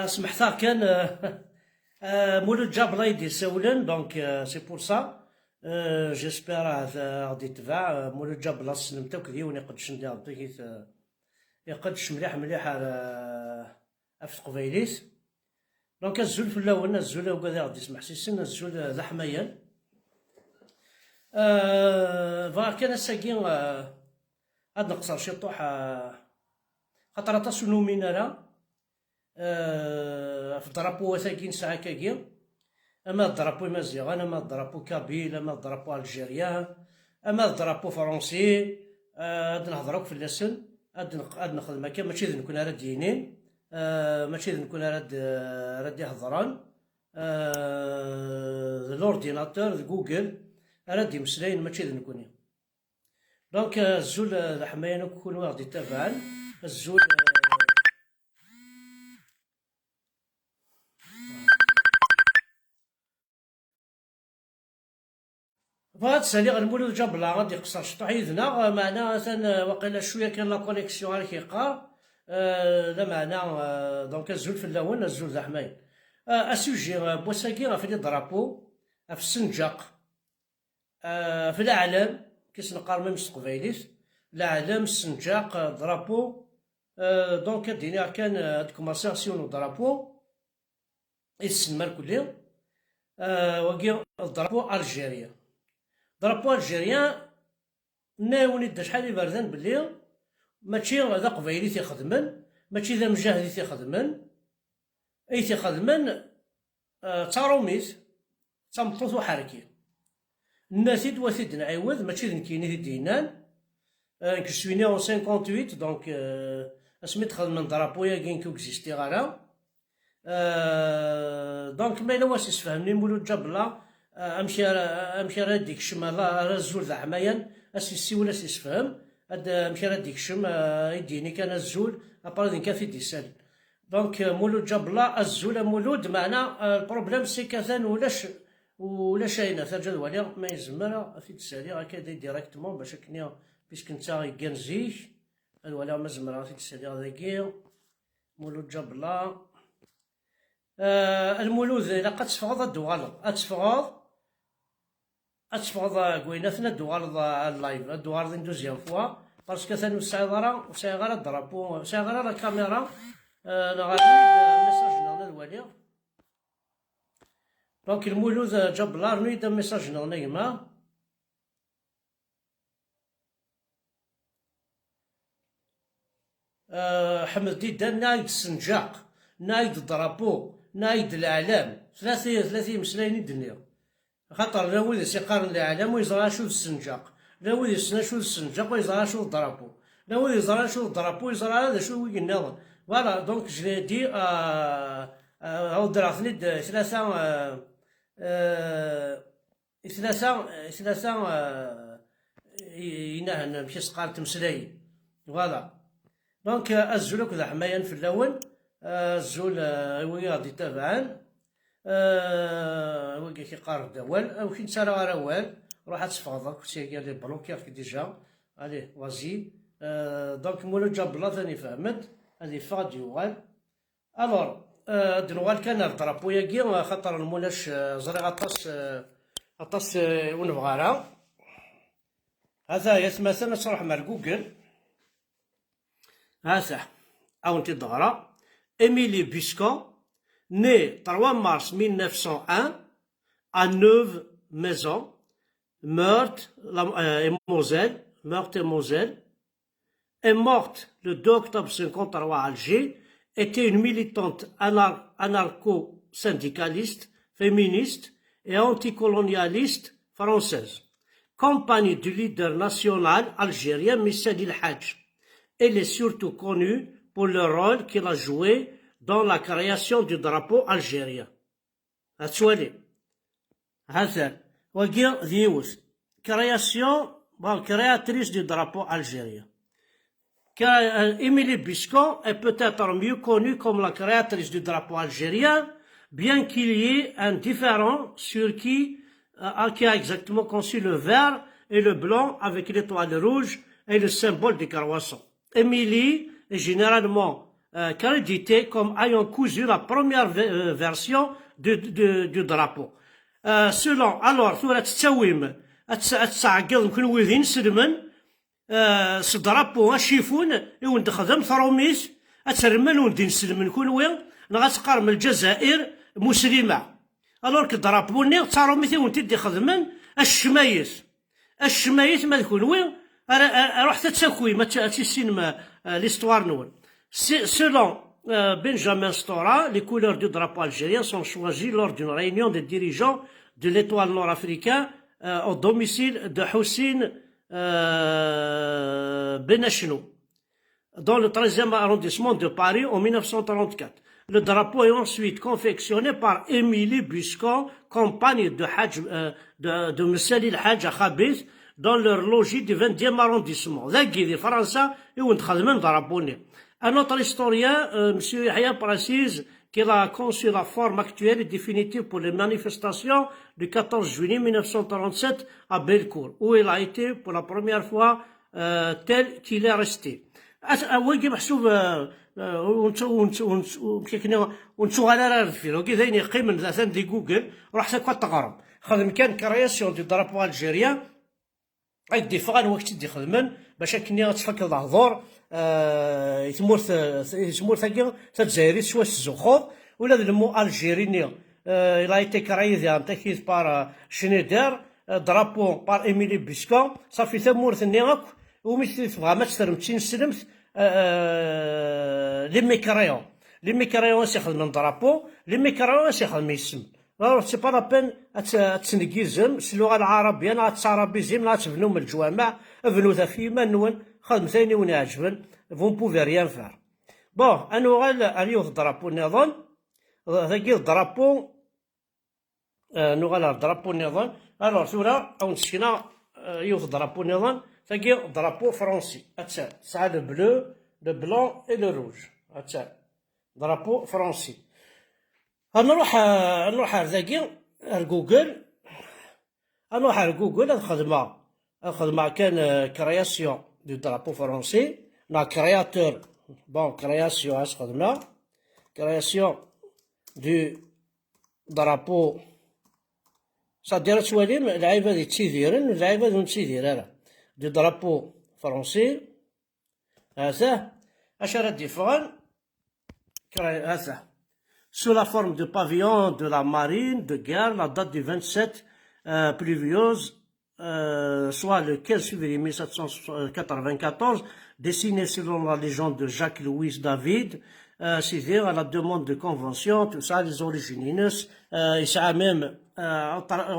سمحتها كان مولود جاب الله يدير سولن دونك سي بور سا جيسبيغ غادي يتباع مولود جاب الله سلمتا وكذي وني قدش ندير عطيك يقدش مليح مليح في تقبايليت دونك الزول في الاول الزول وكذا غادي يسمح سيسن الزول ذا حمايان كان الساكين غاد نقصر شي طوح خاطر تصنو من راه في الدرابو وثاقين ساعة كاكي اما الدرابو مزيغان اما الدرابو كابيل اما الدرابو الجيريان اما الدرابو فرونسي هاد نهضروك في اللسن هاد نخدم هكا ماشي ذ نكون راه دينين ماشي ذ نكون راه يهضران لورديناتور جوجل راه يمسلاين ماشي ذ نكوني دونك الزول ذا حمايان كون واحد يتابعن الزول فهاد السالي غنقولو جاب الله غادي يقصر شطح يدنا معنا مثلا واقيلا شويه كان لا كونيكسيون غير كيقار لا معنا دونك الزول في الاول الزول ذا حمايل اسوجي بوساكي غا في لي درابو في السنجاق في الاعلام كيس نقار ميم قبايليت الاعلام السنجاق درابو دونك الدنيا كان هاد كوماسياسيون درابو يسمى الكل وكي درابو الجيريا درابو الجيريان ناوني دا شحال يبردان بلي ماشي ذا قبايلي تيخدمن ماشي ذا مجاهدي تيخدمن اي تيخدمن تاروميت تمطوط وحركي الناس وثيد نعاود ماشي ذا نكيني دينان كسويني اون 58 دونك اسمي تخدم درابو يا كين كو اكزيستي غالا دونك ما الا واش يسفهمني مولود جاب الله امشي راه ديك الشم راه الزول ذا حمايان اسيسي ولا سيسفهم هاد امشي راه ديك الشم يديني كان الزول ابار كان في ديسال دونك مولود جاب الله الزول مولود معنا البروبليم سي كثان ولا شاينا ثا الجدولي ما يزمر في تسالي هكذا ديريكتومون باش كني بيسك نتا يكنزيك ولا ما زمر في تسالي هذاكي مولود جاب الله المولود الا قد تفغض الدوالض اتفغض كويناتنا الدوالض اللايف الدوالض دوزيام فوا باسكو ثاني وسايغارا الدرابو وسايغارا الكاميرا نغادي ميساج الوالي دونك المولود جاب الله نويد ميساج نيما حمد ديدا نايد السنجاق نايد الدرابو نايد الاعلام ثلاثه مسلايين الدنيا خاطر لا ولد سيقارن الاعلام ويزرع شو السنجاق لا ولد يسنا شو السنجاق ويزرع شو الدرابو لا ولد يزرع شو الدرابو يزرع هذا شو يقلنا فوالا دونك جلي دي هاو دراسني ثلاثه ينهن ماشي سقار تمسلاي فوالا دونك الزول كذا حمايان في الاول الزول وي غادي يتابعن وي كيقارب دوال او كي نتا راه روال روح تفاضل كنتي قال لي بلوكير كي ديجا عليه وازي دونك مولود جاب الله ثاني فهمت هذه فاد يوغال الوغ دنوال كان الدرابو ياكي خاطر المولاش زري غطاس ونبغارا هذا يتمثل نشرح مع جوجل هذا او انت دغرا Émilie Buscan, née 3 mars 1901 à Neuve-Maison, Meurthe et Moselle, est morte le 2 octobre 1953 à Alger, était une militante anarcho-syndicaliste, féministe et anticolonialiste française. Compagnie du leader national algérien Missel El Hadj. Elle est surtout connue pour le rôle qu'il a joué dans la création du drapeau algérien. هاتشوالي هذا وقيل ذيوث créatrice du drapeau algérien. Émilie Buscan est peut-être mieux connue comme la créatrice du drapeau algérien, bien qu'il y ait un différent sur qui a exactement conçu le vert et le blanc avec l'étoile rouge et le symbole du croissant. Émilie est généralement crédité comme ayant cousu la première version du drapeau. Selon, alors, ثورة التساويم تعقل كل وذين سلمن درابو غاشيفون يوند خدم ثروميس اترمن وندين سلمن كل وين نغتقارم الجزائر مسلمة الور كدرابو نيغ ثروميس يوند تدي خدمن الشمايس ما كل وين رحت تساكوي ما تسينما l'histoire نول. Selon Benjamin Stora, les couleurs du drapeau algérien sont choisies lors d'une réunion des dirigeants de l'étoile nord-africain au domicile de Houssine Benachnou, dans le 13e arrondissement de Paris en 1934. Le drapeau est ensuite confectionné par Émilie Buscan, compagne de Msali El-Hadj Khabith, dans leur logis du 20e arrondissement. Un autre historien, M. Yahya, précise qu'il a conçu la forme actuelle et définitive pour les manifestations du 14 juillet 1937 à Bellecour, où il a été pour la première fois tel qu'il est resté. واجي محسوب ونشوف على الفيلم كي ذاين يقيم من ثلاثة دي جوجل راح سكوت تغرم خدم كان كرياسيون دي درابو الجيريان عندي فغان وقت دي خدمن باش كني غتفك الهضور يتمورث كاع تجزائري سوا الزخوف ولا المو الجيريني il a été créé ديال تاكيز بار شنيدر درابو بار ايميلي بيسكا صافي تمورث نياك ومثل تبغى ما تسترمتين سلمت لي ميكريون سيخدم درابو لي ميكريون سيخدم يسم سي با لابين تنقيزم اللغه العربيه نا تعربيزم نا تبنو من الجوامع بنو ثفيما نون خدم ثاني وين عجبن فون بوفي ريان فار بون انو غال اليوم درابو نظن ثقي الدرابو نو غال الدرابو نظن الوغ ثورا او نسكنا يوث درابو نظن ثقي درابو فرنسي اتسا تسعى لو بلو لو بلون اي لو روج اتسا درابو فرنسي نروح ذاكي جوجل نروح جوجل الخدمة كان كرياسيون دو درابو فرنسي نا كرياتور بون كرياسيون اش خدمة كرياسيون دو درابو صدير تواليم العيبة دي تيديرن العيبة دون تيدير دو درابو فرنسي هذا اش راه ديفرون هذا sous la forme de pavillon de la marine de guerre, la date du 27 pluvieuse, soit le 15 février 1794, dessiné selon la légende de Jacques-Louis David, c'est-à-dire à la demande de convention, tout ça, les origines. Et ça a même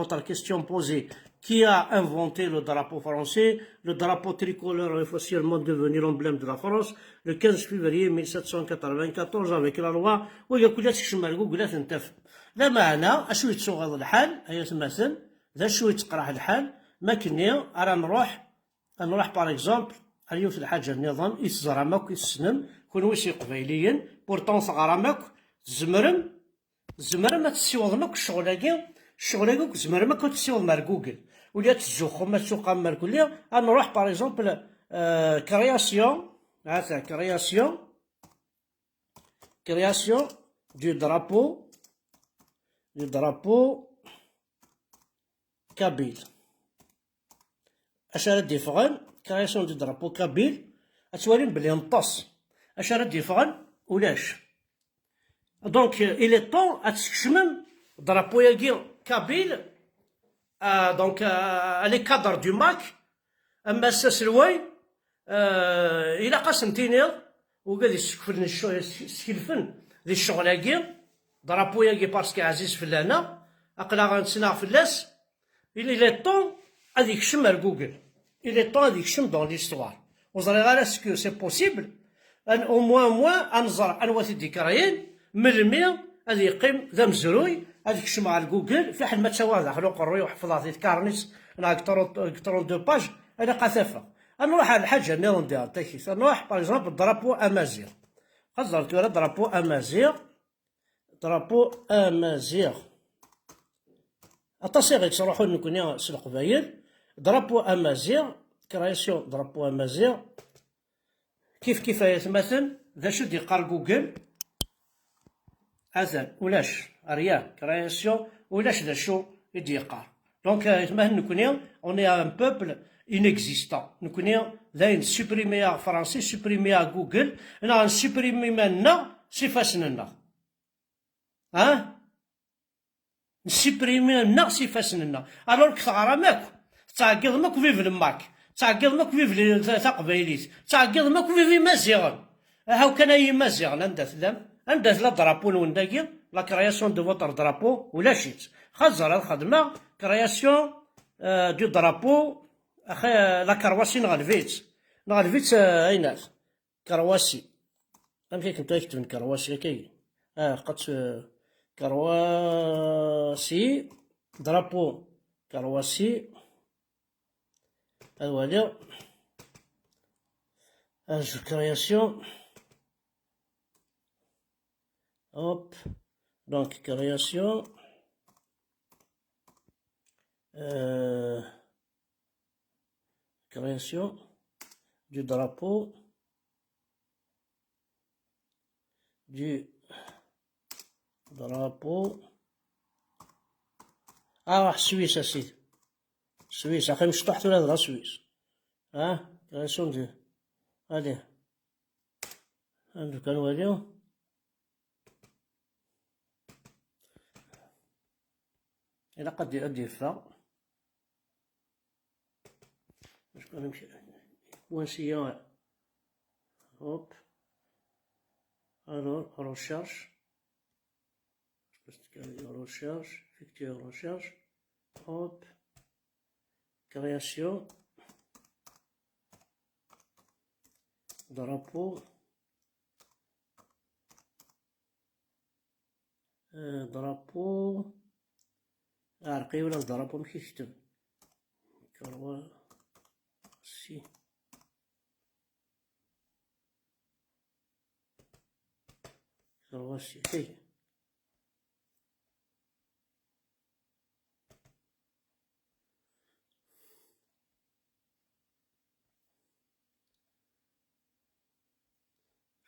autre question posée. Qui a inventé le drapeau français? Le drapeau tricolore est officiellement devenu l'emblème de la France le 15 février 1794 avec la loi ويقول لك شمال قلت انتف لا معنى اشو يتصوغ الحال هي مثلا ذا شو يتقرح الحال ما كني راه نروح باغ اكزومبل اليوم في الحاجه النظام يتزرمك يسنم كون ويسي قبيليين بورتون صغرامك زمرم ما تسيوض ماك الشغل زمرم ما كنت تسيوض مع جوجل ولا تزوخو ما تسوق مع كل نروح باغ اكزومبل كرياسيون هذا création du drapeau kabyle. اش راه ديفغن création du drapeau kabyle اتوالين بلي نطص اش راه ديفغن ولاش دونك il est temps اتكشمم drapeau ياكي kabyle دونك لي كادر دو ماك اما السلواي إلا قسمتينيض وقاد يسكلفن ذي الشغلاكي درابو ياكي باسكي عزيز فلانا أقلا غنتسناغ فلاس إلي طون غادي يكشم على جوجل إلي طون غادي يكشم دون ليستوار وزري غير اسكو سي بوسيبل أن أو موان أنزر أنوات الذكريين من المية غادي يقيم ذا مزروي غادي يكشم على جوجل في حال ما تساوى ذا خلو قروي وحفظها في الكارنيس أنا كترون دو باج أنا قثافة نروح على الحاجة نيرون ديال تاكيس نروح باغ اكزومبل درابو أمازيغ خزرت ولا درابو أمازيغ أتصيغ تروحو نكون سي القبايل درابو أمازيغ كرياسيون درابو أمازيغ كيف يتمثل ذا شو يقار جوجل أزل ولاش ريان كرياسيون ولاش ذا شو يدي يقار دونك يتمهن نكوني اون اي ان بوبل inexistant نكوني داين سوبريميا فرنسي سوبريميا جوجل انا نسوبريمي مالنا صفاسنا نسوبريمي لنا صفاسنا الوغ كثغرا ماك تعقيض ماك فيف الماك تعقيض ماك فيف تقبايليت تعقيض ماك فيف مازيغن هاو كان اي مازيغن عندها ثلام عندها لا درابو لونداكي لا كرياسيون دو فوتر درابو ولا شيت خزر الخدمه كرياسيون دو درابو اخي لا كرواسي نغلفيت اينات كرواسي فهمتي كنت كتب كرواسي كي قد كرواسي درابو كرواسي هذا كرياسيون hop donc création création du drapeau Suisse سيدي سويس اخي مش طحت ولا هضره سويس كرياسيون دي هادي كنوريو إلا قد يؤدي فا باش نمشي وانسيون هوب alors recherche effectuer recherche hop création drapeau عرقي ولا درابو ماشي يكتب كرواسي كي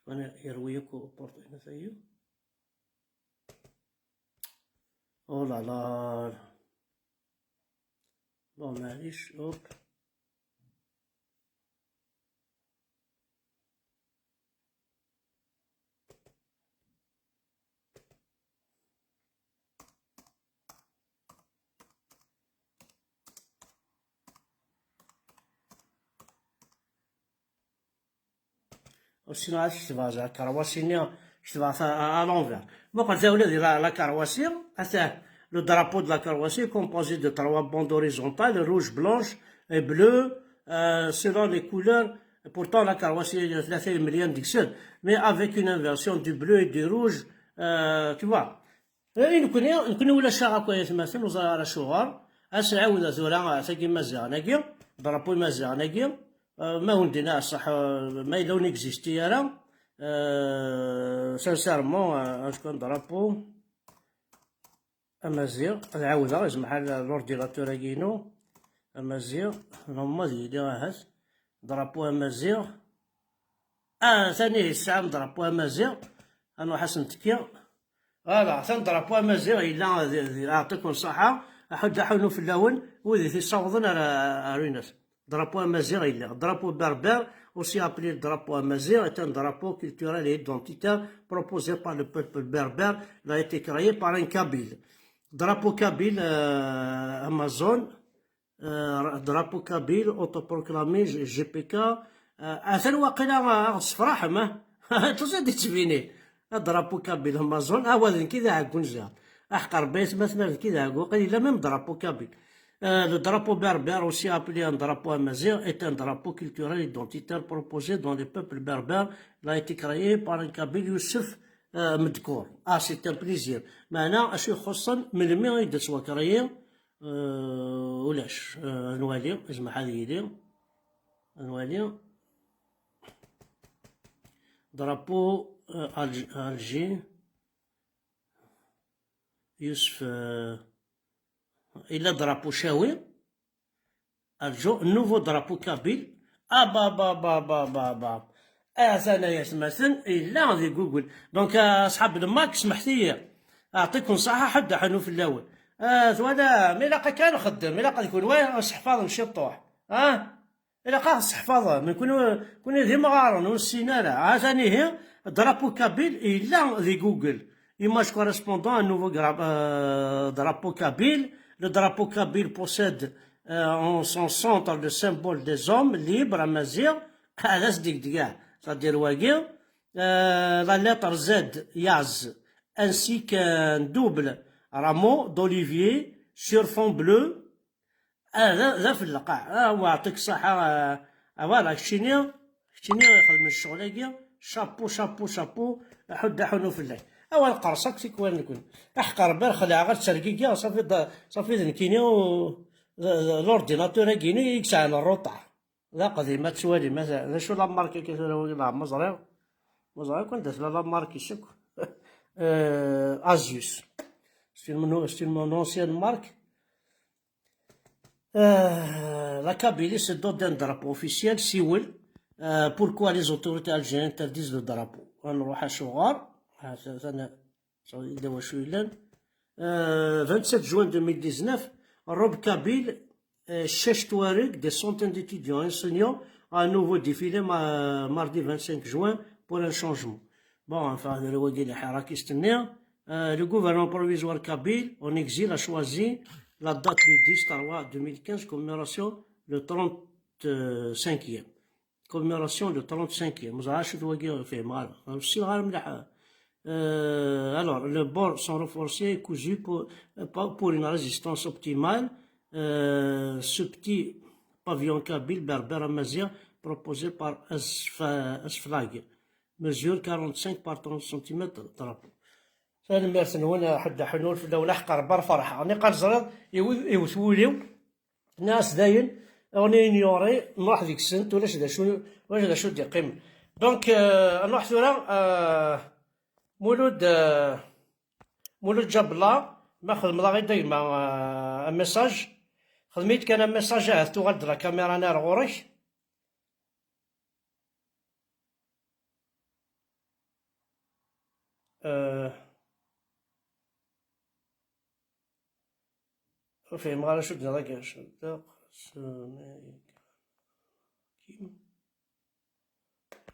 انا يرويكو بورتو هنا ثايو Oh là là. Bon, معليش hop. sinon شتبغى زعما كرواسينيا شتبغى à l'envers. Bon, quand vous voulez la carrossière, le drapeau de la carrossière est composé de 3 bandes horizontales, rouge, blanche et bleu, selon les couleurs. Pourtant, la carrossière est 3 millions d'ixels, mais avec une inversion du bleu et du rouge, tu vois. نكون ولا شاغا كويس مثلا وزاره شغار اسعاود زورا ساكي مزياناكي درابو مزياناكي ما وندينا صح ما لون اكزيستي راه سانسيرمون شكون درابو امازيغ نعاودها يسمح لورديناتور كينو امازيغ هما ديالي هاز درابو امازيغ ثاني الساعه درابو امازيغ انا حسن تكيا فوالا ثاني درابو امازيغ الا يعطيكم الصحه حنو في اللون وذي تيصوضن على الناس drapeau amazigh il est drapeau berbère aussi appelé drapeau amazigh est un drapeau culturel et identitaire proposé par le peuple berbère. Il a été créé par un kabyle. Drapeau kabyle Amazon, drapeau kabyle autoproclamé GPK. أثر واقيلا صفراح ما تصدق تبيني drapeau kabyle Amazon هذا كذا عقون زاد أحقر بيت مثلا كذا عقون قليلا même drapeau kabyle. Le drapeau berbère, aussi appelé un drapeau amazigh, est un drapeau culturel identitaire proposé dans les peuples berbères. Il a été créé par un kabyle Youssef Medkour. C'est un plaisir. Maintenant, je suis خصوصا من المي يد سوا كريم ولاش نوالي اسمح هذه يدير نوالي drapeau Alger Youssef il a drapeau chaoui, un nouveau drapeau kabyle. أنا مثلا إلا ذي جوجل. دونك أصحاب الماك سمحت لي أعطيكم نصيحة حد حنو في الأول. ولا ملاقا كان خدام ملاقا يكون وين حفاظ مشي طوح. إلا قا حفاظ من كون ذي مغارن والسينارة ثاني هي درابو كابيل إلا ذي جوجل. Image correspondant à un nouveau drapeau kabyle. Le drapeau kabyle possède en son centre le symbole des hommes libres à Mazir. C'est-à-dire la lettre Z, Yaz, ainsi qu'un double rameau d'olivier sur fond bleu. ذا في اللقاء ويعطيك الصحة. فوالا كشيني يخدم الشغل هاكي. شابو شابو شابو حد حنو في الليل. أول قرصة كسيك وين نكون أحقر بار خليها غير تسرقيكي صافي ذنكيني الأورديناتور هاكيني يكسعن الروطة. لا قديمة تسوالي مثلا شو لا ماركي كيسوالي لا مزرعة كون دات لا ماركي شك أزيوس c'est une ancienne marque. La Kabylie se dote d'un drapeau officiel, Siwil. Pourquoi les autorités algériennes interdisent le drapeau? نروح شغار 27 juin 2019, Rob Kabyle cherche Touareg, des centaines d'étudiants enseignants à un nouveau défilé mardi 25 juin pour un changement. Bon, enfin, le gouvernement provisoire Kabyle en exil a choisi la date du 10 2015, commémoration le 35e. Commémoration le 35e. Alors, les bords sont renforcés et cousus pour une résistance optimale. Ce petit pavillon kabyle berbère amazigh proposé par Asflag mesure 45 par 30 cm drapeau. ثاني مرسن هنا حد حنول في الدولة حقر بر فرحة راني قال زريض يوثوليو ناس داين راني نيوري نروح ديك السنت ولا شو دي قيمة. دونك نروح ثورا مولود جبلا ما خدم غير دايما ميساج خدميت كان ميساج عثتو غد لا كاميرا نار غورك فهم غير شو دنا ذاك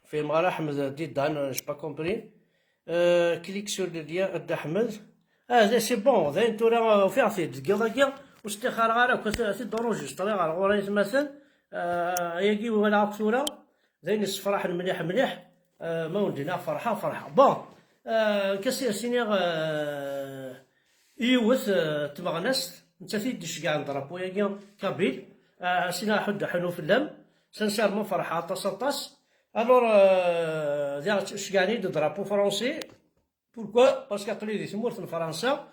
فهم غير أحمد ديدان جو با كومبري. كليك سور لو ليان أحمد سي بون ذاين تورا فيها تلقى ذاك واستخار غير كنت دونجستري غير غوريس مثلا ياكي ولا عقصورة ذاين الصفراح مليح ما ولدنا فرحة بون كسير سينيغ يوث تمغنست نتا تيدي شكاع نضربو ياكي كابيل سينا حد حنو في اللم سنسيرمون فرحة طاس الور ديال شكاني دو درابو فرونسي. بوركوا باسكو قلي دي تمورت فرنسا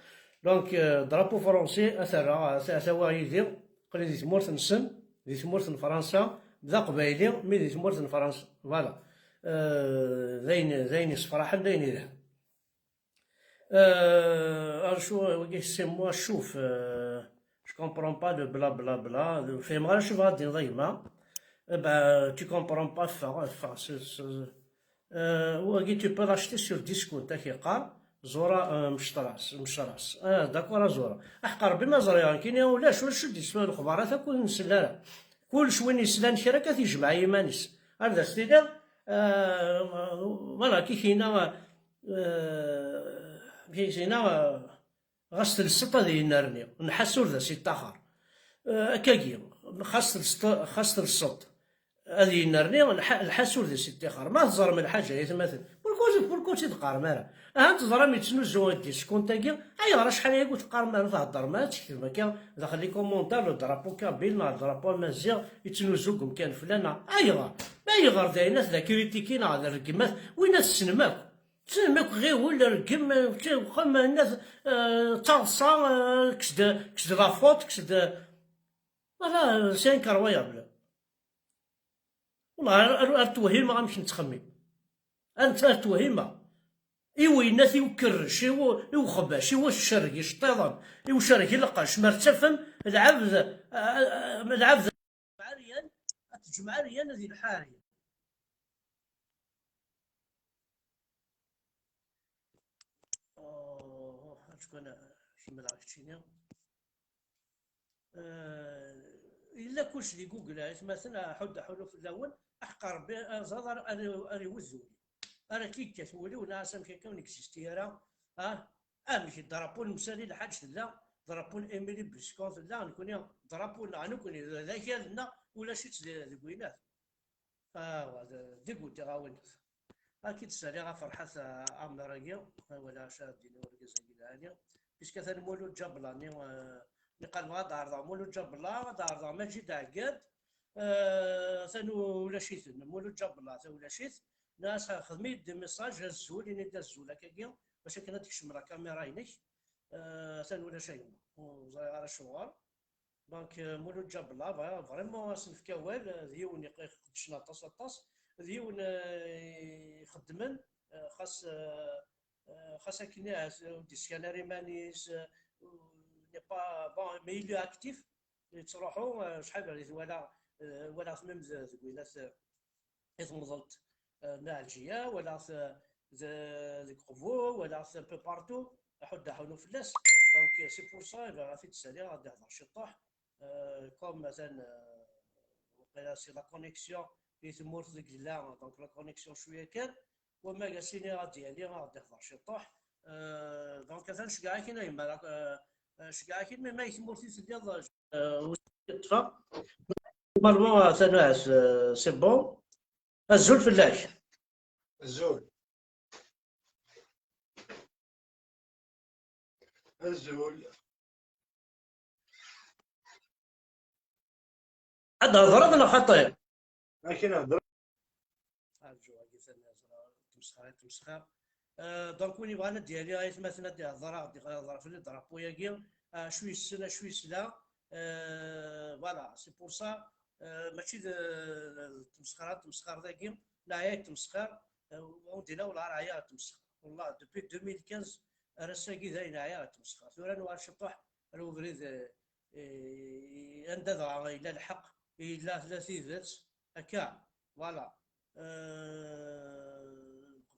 دونك درابو فرونسي اثرا يدير قلي دي تمورت نسن دي تمورت فرنسا بدا قبايلي مي دي تمورت فرنسا فوالا ذاين صفراحا ذاين يدير شو سي موا شوف جو كومبرون با دو بلا بلا بلا فهم غير شوف غادي ضيما tu comprends pas وكي tu peux l'acheter sur discount كي قال زورا مشراس داكورا زورا احقر بما زريان كاين ولاش شو ديسوا الخبارات كل نسلا كل شوين يسلان كرا كتجمع يمانيس هذا ستيدر فوالا كينا غسل السطة ديال نارني نحسو ذا سي تاخر كاكي خاصة السط هذه نارني الحاسول ذا سي تاخر ما تزرم الحاجة يتمثل بالكوتي تقار مالا تزرم يتسنو الزوان ديال شكون تاكي راه شحال يقول تقار مالا تهضر ما تكتب ما كان داخل لي كومونتار لو درابو كابيل مع درابو مازيغ يتنوزوكم كان فلانا ايغار داينات ذا كريتيكينا هذا الرقمات وين تسنماك غير ولا رقم خم الناس تغصى كسد لافوت كسد فوالا سي انكرويابل والله التوهيم ما غنمشي نتخمم انت التوهيمه وينات يكرش خباش الشرقي شطيضان شرقي لقاش مرتفم العبد عريان تجمع ريان هذه الحاريه تكون كيما راك تشيني الا كلشي دي جوجل مثلا حلو في الاول احقى ربي زاد راه يوزولي انا كي كتولي وناس كون اكزيستي راه ماشي الدرابو المسالي لحاج لا درابو ايميلي بسكوت لا نكون درابو نكون ذاك لنا ولا شي ذوينات دي قلت غاون اكيد سالي فرحة امراكيا ولا شادين ورقزا هانيا بيش كثر مولود جبلاني قال ما دار مولود جبلا دار ماشي تعقد ثانو ولا شيت مولود جبلا ولا شيت ناس خدميت دي ميساج هزول اني دازول هكاكيا باش كنا تكشم الكاميرا ينك ثانو ولا شيء وزاير على الشغل دونك مولود جبلا فريمون سنف كوال ديون يقدشنا طاس ديون يخدمن خاص كنا ودي سكاناري مانيس ني با بون مي لو اكتيف تروحوا شحال ولا ثمم زوينات يتمضلت نالجيا ولا ذيك غفو ولا بو بارتو حنو فلاس دونك سي بور سا غادي تسالي غادي يهضر شي طاح كوم مثلا وقيلا سي لا كونيكسيون اللي تمور ذيك لا دونك لا كونيكسيون شويه كان وما قاسيني غادي يعني غادي يهضر شي طاح دونك مثلا شكاع كاين يما شكاع كاين ما يتمور تيدير وتطفى نورمالمون تنعس سي بون الزول فلاش الزول عاد هضره ولا خطير لكن هضر تمسخر دونك وين يبغى ديالي مثلا هضره في الدرابو ياكي شويه السنه شويه سلا فوالا سي بور سا ماشي تمسخر ذاكي لا هي تمسخر ودينا ولا راهي تمسخر والله دوبي 2015 راه ساكي داين عيا تمسخر ثورا نوار شطح راه بريد اندى الى الحق الا ثلاثي ذات هكا فوالا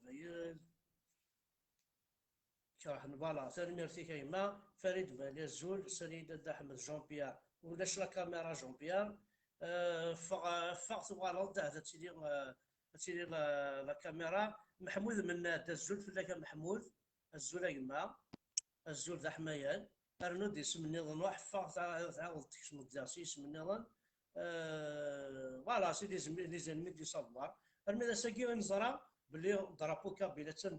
قبيل راح فوالا ثاني ميرسي كايما فريد بالي الزول سيد احمد جون بيير ولاش لا كاميرا جون بيير فقط فوالا تسيدي لا كاميرا محمود من الزول فلاكا محمود الزول يما الزول ذا حمايان ارنود اسم النظام واحد تعاود تكشم الدراسي اسم النظام فوالا سيدي لي زانمي دي سافوار المهم ساكي نزرا بلي ضربو كابيلة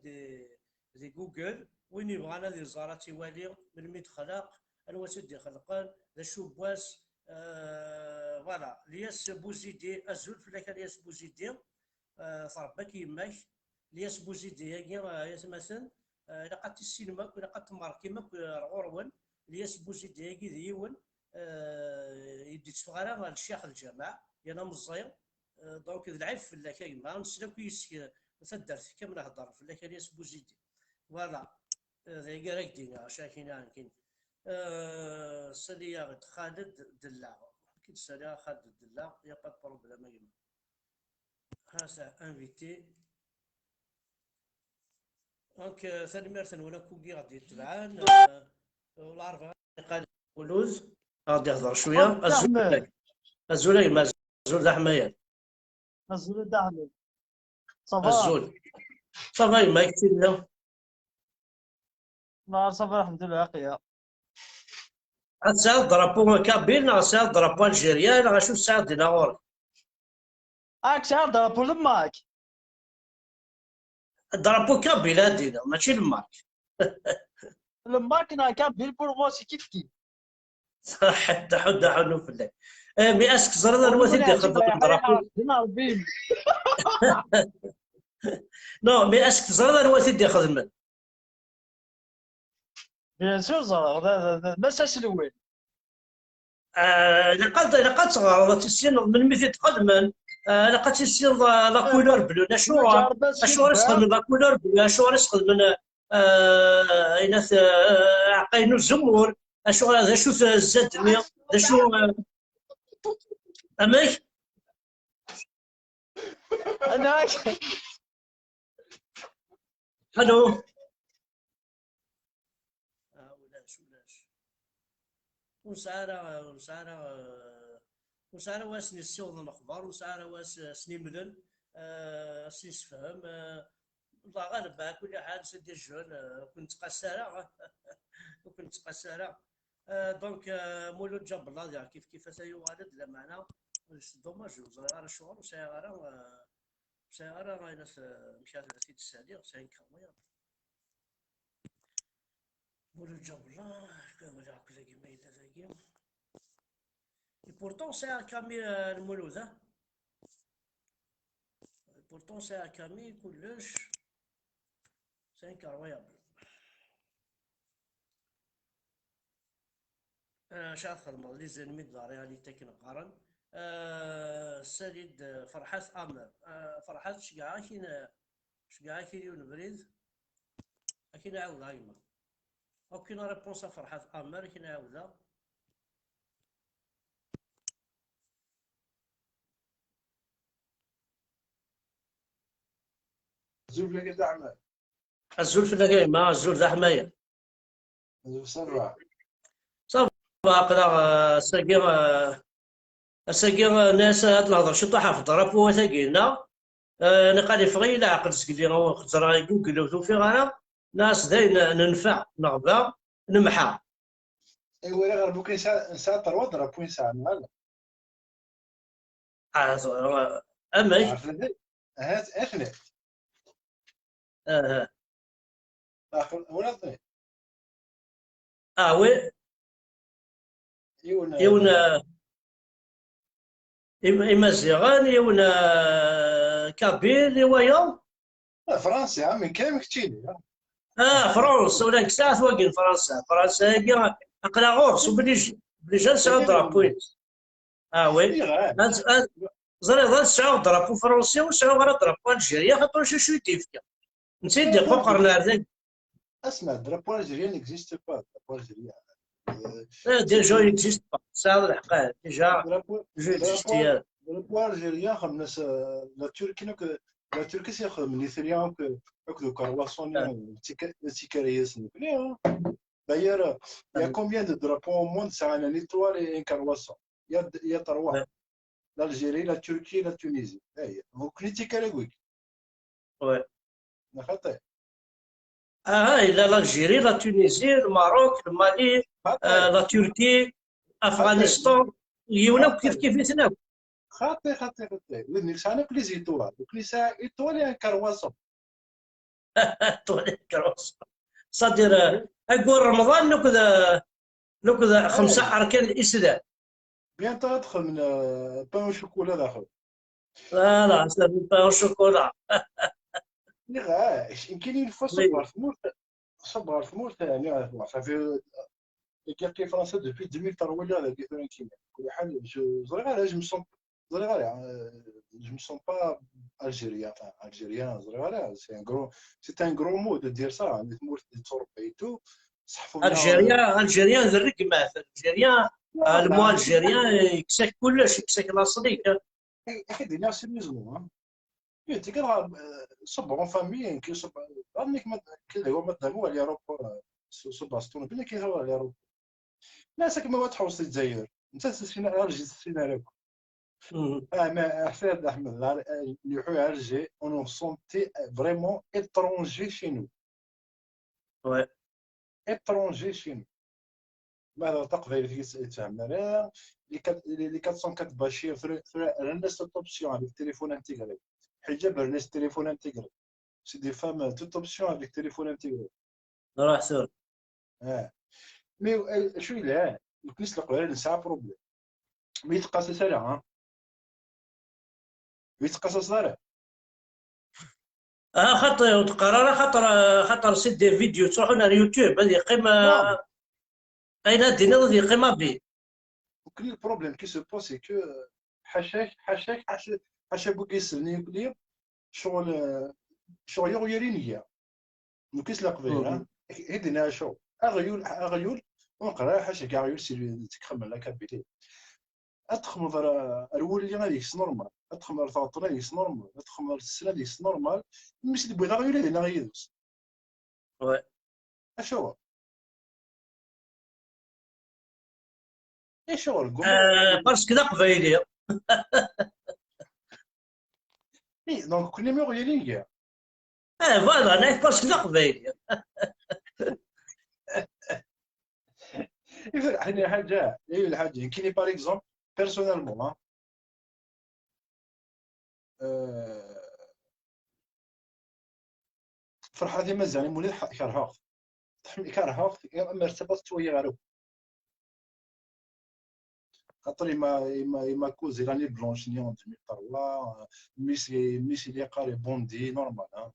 دي جوجل وين يبغانا دي زارا تيوالي من ميت خلق انا سيدي خلقان ذا شوبواس فوالا لياس بوزيدي الزول فلاك لياس بوزيدي صربك يماك لياس بوزيدي ياس مثلا الا قد السينما ولا قد تماركي ماك غورون لياس بوزيدي ياكي ديون يدي تفغالا الشيخ الجماع يانا مزير دونك العيب فلاك يما نسلا كويس تدرت كامل هضر فلاك لياس بوزيدي فوالا ذاك راك دينا شاكينا كاين سالي خالد دلا كي سالي خالد دلا يا با بروبليم يما هذا انفيتي دونك ثاني مرة ولا كوكي غادي يتبعان والعرفة قال ولوز غادي يهضر شوية الزول يما الزول ذا حمايان الزول ذا حمايان صافا الزول صافا يما يكتب له نهار صافا الحمد لله عقيا الساعة ضربوا كابيل نا الساعة ضربوا الجيريا نا شوف الساعة دينا غورك شحال ضربوا لماك ضربوا كابيل دينا ماشي لماك لماك نا كابيل بورغوسي كيف حتى حدا حنو فلاك مي اسك زرنا الوثي دي خدم ضربوا نو مي اسك زرنا الوثي دي خدم بيان سور زرا مساس الاول لقد صغار تسين من مثل تقدم لقد تسين لا كولور بلو اشو رسخ من لا كولور بلو اشو رسخ من ايناث عقينو الزمور اشو هذا شو الزدني هذا شو اماك انا الو ونسعى راه واس نسيوض الاخبار، ونسعى راه واس سني مدن سي نسفهم الله غالب على كل حال سيدي الجون كنت قسارة وكنت قسارة دونك مولود جاب الله ديال كيف سيوالد لا معنى دوماج وزرا غير الشغل وساي غير ناس مشات على سيد السعدي وساي كاميرا مولود جاب الله كان ولا كذا كيما يدا ذاكي et pourtant c'est un cami المولود pourtant c'est un cami كلش c'est incroyable شاف خدمة لي زينمي د لا رياليتي كنقارن ساليد فرحات امر فرحات شكاع كاين يون بريد كاين عاودها يما وكاين ريبونس فرحات امر كاين عاودها الزول فين كدا عمل الزول فين كاين الزول ذا حمايه صرع هكذا ساقي ناس هاد الهضر شطو حافظ راه ثاقينا انا قال يفغي لا عقل سكلي خزر جوجل وتوفي غانا ناس داين ننفع نغبا نمحى ايوا غير ممكن ساعه طروا ضرب بوين ساعه مال امي هات اثنين اخر ولا وي يون إما زيغان يون كابيل ويا فرنسا يا عمي كامل كتير فرنسا ولا كساعة واقين فرنسا هي أقلا غورس وبليجي نسعود درابوين وي زري نسعود درابو فرنسي ونسعود غير درابو الجيريا خاطر شو تيفكا نسيت قوقر ناردك اسمع درابو الجيريا نيكزيست با درابو الجيريا ديجا يكزيست با ساعد الحقائق ديجا جو اكزيستي درابو الجيريا خم ناس لا تركي لا تركي سيخدم من اثريا هكذا كرواسون تيكاريس نكلي d'ailleurs il y a combien de drapeaux au monde c'est un étoile et un carroisson il y a trois l'Algérie la Turquie la Tunisie vous critiquez كاريكويك ouais خاطئ إلا l'Algérie la Tunisie le Maroc le Mali لا تركي افغانستان يونا كيف يتناول خاطئ ودنيك انا كلي زيتوها وكليسا ايطاليا كرواسون كروس صدر اقول رمضان نكذا 5 اركان الاسلام بيان تدخل من بان شوكولا داخل لا بان شوكولا يمكن يلفوا صبر في مور ثاني في l'équipe française depuis 2003 là avec كل حال je me sens pas algérien c'est un gros mot de dire ça et tout الجيريان ذرك ما الجيريان المو الجيريان يكسك كلش يكسك الاصلي اكيد الناس يميزوا انت كده صبر en famille كي صبر انك ما كده هو مثلا هو الاوروبا سباستون بلا كي هو الاوروبا ناس كما تحوس الجزائر انت سينا ارجي سينا لك ما حساب احمد اللي حو ارجي اون سونتي فريمون étranger chez nous ouais étranger chez nous ماذا تقدر تفهم لا لي 404 باشير الناس توبسيون avec téléphone intégré حجاب الناس téléphone intégré c'est des femmes toute option avec téléphone intégré راح سور مي شو لا الكنيسه القبائل نسعى بروبليم مي يتقاصص لها يتقاصص لها خاطر قرار خاطر سيد دي فيديو تروحوا على اليوتيوب هذه قيمه اين دينا هذه قيمه بي وكل البروبليم كي سو بوس سي كو حاشا بوكيس النيوكلير شغل يورينيه نكيس القبائل هدينا شو اغيول ونقرا حاشا كاع غيول سي تخمم لا كابيتي ادخل الول اللي غادي يكس نورمال ادخل الفاطره يكس نورمال ادخل السنه يكس نورمال ماشي تبغي غير هنا غيدوس وي اشوا اي شغل قوم باسكو ذا قبايلي. اي دونك كل نيميرو يلينغ فوالا انا باسكو ذا قبايلي. يعني حاجه اي الحاجه كاين باغ اكزومبل بيرسونيلمون فرحه هذه مازال مولي كرهها كرهها مرتبط شويه غير خاطر ما كوزي راني بلونش نيون 2003 ميسي اللي قاري بوندي نورمال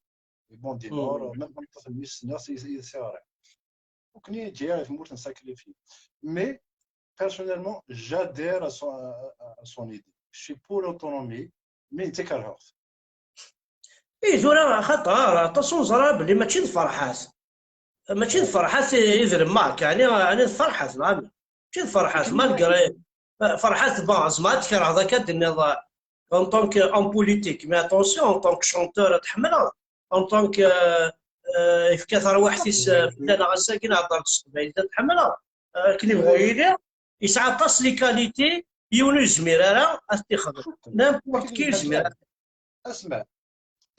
بوندي نور ميم نقطه الميس ناس يسير وكني جاي في مورت نساكريفي مي personnellement j'adhère à son idée je suis pour l'autonomie mais انت كرهها زوره خطر تصون زرا بلي ماشي الفرحات، ماشي الفرحات يدير مارك يعني الفرحات ماشي الفرحات مالغري فرحات باز ما تكره هذاك النظام en tant que en politique mais attention en tant que chanteur تحملها en tant que في كثر واحد فلان غساكن عطاك الصبايل تحملها كلي بغا يدير يسعى طاس لي كاليتي يونس زميرة استخدم نيمبورت كي زميرة. اسمع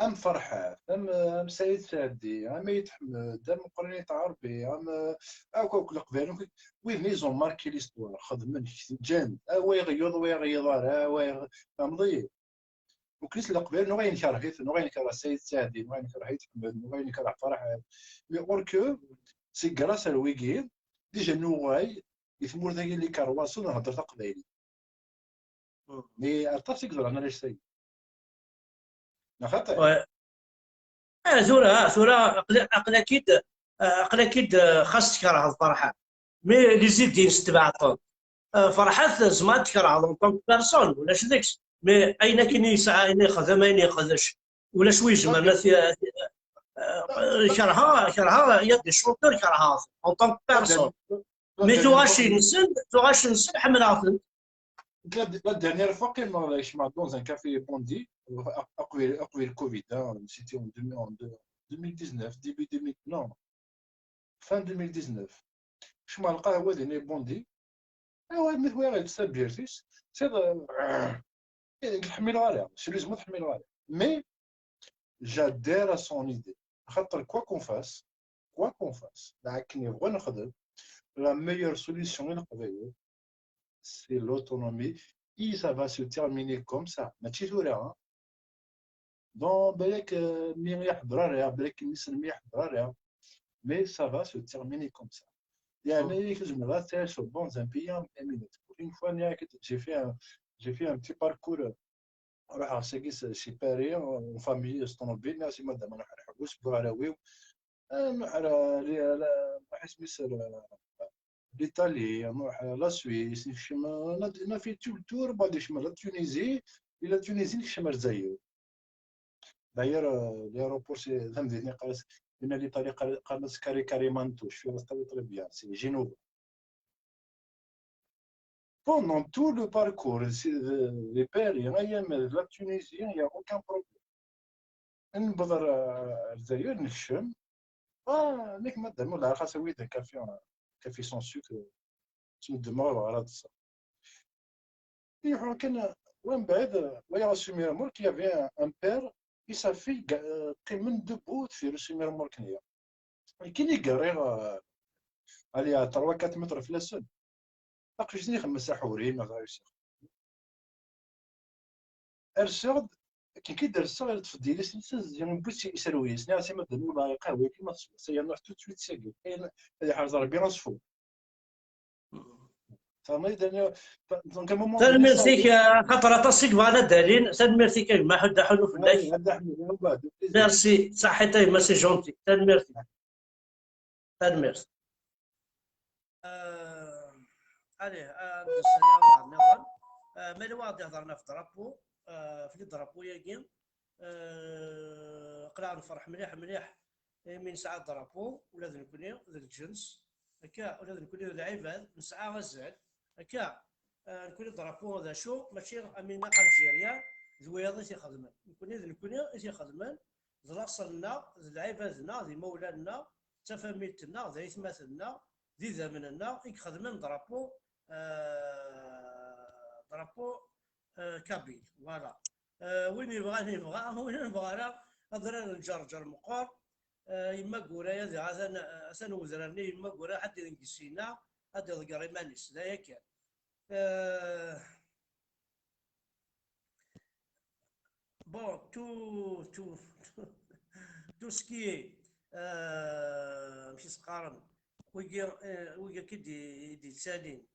ام فرحات ام سيد سعدي ام يتحمد ام قرني عربي ام اكوك القبائل وين ليزون ماركي ليستوار خدمن جان ويغيض ويغيض فهمضي وكليس القبائل نو غينكره السيد سعدي نو غينكره يتحمد نو غينكره فرحات مي اور كو سي غراس الويكيد ديجا نوغاي يثمور ذاك اللي كرواسو نهضر تقبايلي مي عرفتي تقدر انا علاش سيد خاطر ثورة عقل اكيد خاص تكره الفرحات مي لي زيدين ستبعطون فرحات زعما تكره اون طونك بيرسون ولا شديكش مي اين كاين يسعى اين يخدم اين يخدمش ولا شويه جمع الناس كرهها يا دي شوطور كرهها اون طونك بيرسون مي توغاش نسن حملها. La dernière fois que je suis dans un café Bondi, après le Covid, c'était en 2019, début 2000, non, fin 2019. Je suis malqaa هو ديني بوندي ايوا مثل غير تسال بيرتيس سيد نحملوا عليها سيريزمون تحملوا عليها مي جادير سون ايدي خاطر كوا كون فاس لكن نبغى نخدم la meilleure solution اللي نقدر c'est l'autonomie et ça va se terminer comme ça ماشي ثورة دون بالك مين يحضر عليها بالك الناس يحضر عليها mais ça va se terminer comme ça يعني كزمرات تعيش dans un pays éminent une fois j'ai fait un petit parcours راح ساكيس شي باري en famille اسطنبول ناس مادام راح نحبس بوراوي راح سميت l'Italie, la Suisse, on a fait tout le tour, la Tunisie, et la Tunisie, d'ailleurs, l'aéroport, c'est l'Italie, carrément tout, je suis resté très bien, c'est Genova. Pendant tout le parcours, les pays, la Tunisie, il n'y a aucun problème. On peut dire, نخشم نيك مادام ولا خاص ويد كافي sans sucre تندمر على ça كان وين بعد ويا سمير مورك يافي ان بير et sa fille قيمن دبو في سمير مورك هي كاين اللي قريغ عليها 3 4 متر في لاسون اقشني خمس حورين ما غايش ارشاد كي كيدير الصغير تفضيلي يعني بوتي يسرويس ناس ما دمو لا قهوه كيما سي انا تو تويت ساكي كاين هذه حاجه ربي نصفو فما دنيا دونك مومون سلميرتيك خاطر تصيك فانا دارين سلميرتيك ما حد حلو في اللايف هذا احمد من بعد ميرسي صحيتي ما سي جونتي سلميرتي سلميرتي عليه ندوز اليوم مع النظام مالي واحد هضرنا في درابو في الدرابو ياكين قرا نفرح مليح من ساعه درابو ولاد نكوني ولاد الجنس هكا ولاد نكوني العباد نسعى غزال هكا نكوني درابو هذا شو ماشي امينه الجيريا زويضه تيخدمن نكوني تيخدمن زلاصلنا العبادنا ذي مولانا تفاميتنا ذي ثماثلنا ذي زمننا يخدمن درابو درابو كابيل فوالا. وين يبغى وين نبغى انا هضر نجرجر مقر يما قورايا ذي عشان وزراني يما قورا حد ينقسينا هاد يضقر مانيس لا ياك. بون تو سكي ماشي سقارن ويجي كي دي تسالين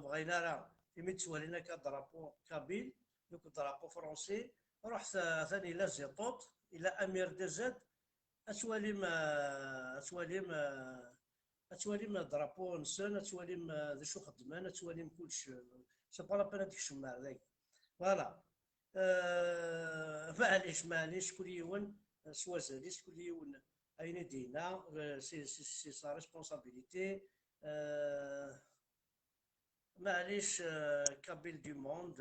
بغينا راه يمي تسوالينا كدرابو كابيل دوك درابو فرونسي رحت ثاني لا زيطوط الى امير دزاد اتواليم درابو نسان اتواليم ذا شو خدمان اتواليم كلش سي با لابان هاديك الشماع ذاك فوالا. معليش كل يوم سوازاليس كل يوم اين دينا سي سا ريسبونسابيليتي. معليش كابيل دو موند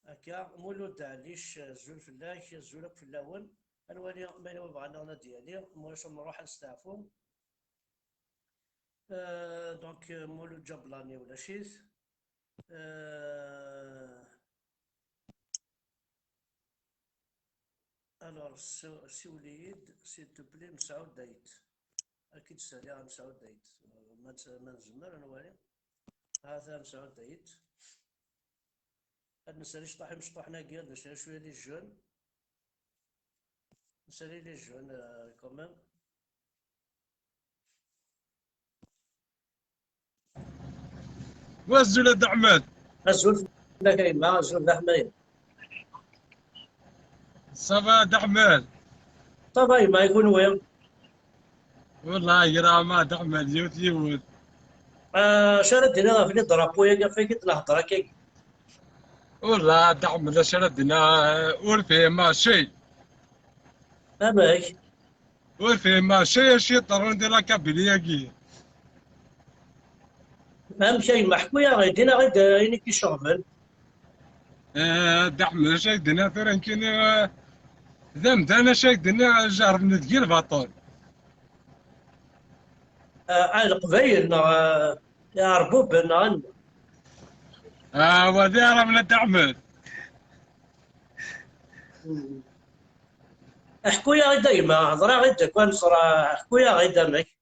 هكا مولود عليش زول فلاك زولك في اللون الوالي ما يبغى انا ديالي مولاش نروح نستعفو. دونك مولود جبلاني ولا شيء. الوغ سوليد سي تو بلي مسعود دايت اكيد سالي مسعود دايت ما نزمر انا والي هذا مسعود دايت. هاد نسالي شطاحي مش طاحنا كاع نسالي شويه لي جون نسالي لي جون كوميم. والزولاد احمد الزول لا كاين مع الزول احمد صباح احمد طبعا ما يكون وين والله يرى ما احمد يوتيوب شرد هنا في الدرابو يا فيك الهضره كي والله احمد شردنا ورفي ما شيء اماك ورفي ما شيء طرون دي لا كابيلياكي اهم شيء محكو يا غيدينا غيد عيني كي شغفل احمد شاك دنا ثرا كين ذم انا شاك دنا جارب ندقي الباطول على القبايل يا ربوب عندنا وذي راه من احمد احكو يا غيد دايما هضره غيد كون صرا احكو يا غيد امك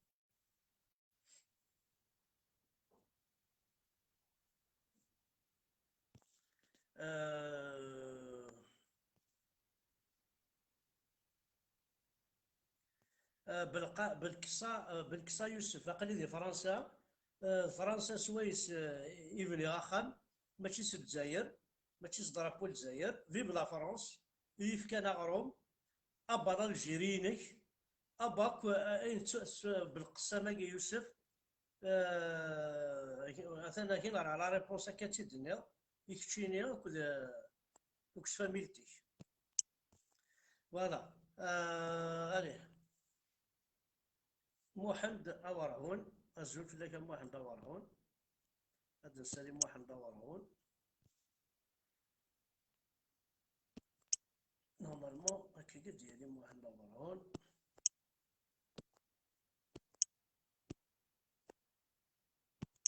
بالقصه يوسف اقل دي فرنسا. فرنسا سويس يبني اخر ماشي في الجزائر ماشي درابو الجزائر فيب لا فرنسا يف كان غروم ابا الجيرينك اباك بالقصه ماكي يوسف. مثلا كي على لا ريبونس كاتي الدنيا يكتشيني وكس فاميلتي فوالا. عليه موحد أورهون الزول لك موحد أورهون هذا السليم موحد أورهون نورمالمون هكا ديالي موحد أورهون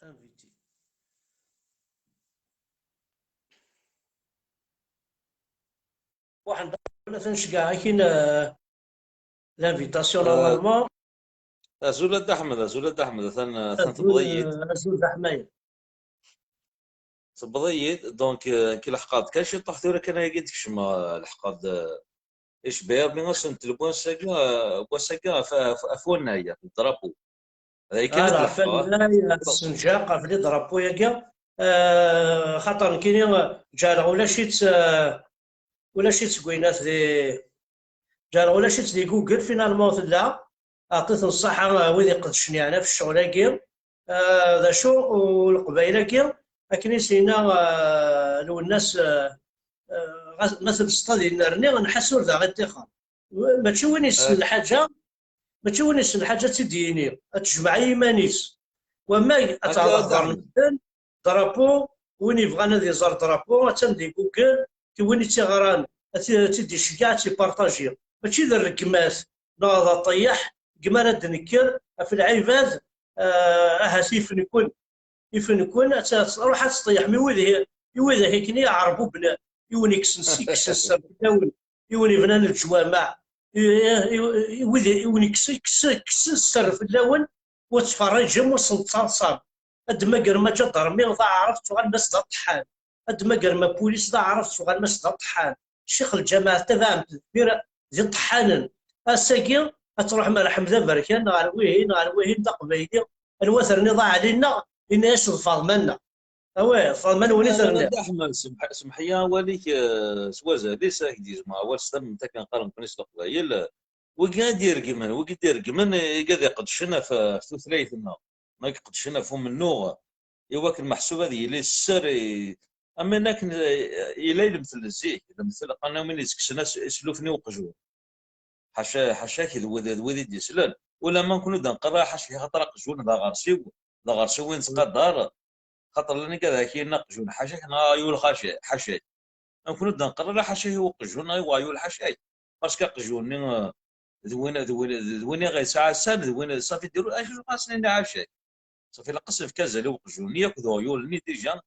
انفيتي واحد ولا تنشقع كاين لانفيتاسيون نورمالمون زولاد احمد ثان تبضيد تبضيد دونك كي الحقاد كان شي طاح ثورة كان يقيد كشما الحقاد ايش باب من اصلا تلبون ساقا فافونا هي الدرابو هذه كانت الحقاد السنجاقه في الدرابو يا خاطر كاين جا ولا شيت كوينات دي جا ولا شيت دي جوجل فينالمون لا عطيت الصحة ويدي قدشني أنا في الشغل كي ذا شو والقبائل كي لكن سينا لو الناس مثل استادي نرني نحسوا ذا غير تخا ما تشوفني الحاجة ما تشوفني الحاجة تديني تجمع إيمانيس وما أتعرض درابو وين يبغى ذي زار درابو تندي جوجل كي وين تيغران تدي شكاع تيبارطاجي ماشي ذا الركمات ناض طيح كما راه نكر في العباد يفن يكون روح تطيح مي وذا هيك يعربوا بنا يون يكسن السر يون يبنى الجوامع يون يكسن السر في اللون وتفرجهم وصنتصاب قد ما قال ما جا ضرمي ضاع عرفت غير الناس دا طحان قد ما قال ما بوليس ضاع عرفت غير الناس دا طحان الشيخ الجماعه تفهم كبيره ديال طحانا اساكي تروح مع حمزه بركان على وين دا قبيلي الوثر اللي ضاع علينا الناس الفضمنا فضمان ولي ثرنا احمد سمح لي وليك سوازا ليس هكذا ما اول سلام انت كنقارن بالنسبه للقبائل وقاعد يرقمن قاعد يقدشنا في ثلاثنا ما يقدشنا فم النوغ يواك المحسوب هذه اللي السر اما لكن الى مثل الزيك مثل قلنا من يسكسنا سلوفني وقجون حاشاك ذوذي دي سلال ولا ما نكونوا نقرا حاشا خاطر قجون ذا غارسيو وين تقدر خاطر لاني كذا كي نقجون حاشاك يول حاشاك نكونوا نقرا حاشا هو قجون يول حاشاك باسكو قجون ذوين غير ساعه سال ذوين صافي ديروا اخر قاسنين عاشاك صافي لقص في كازا لو قجون ياكلوا يولني ديجا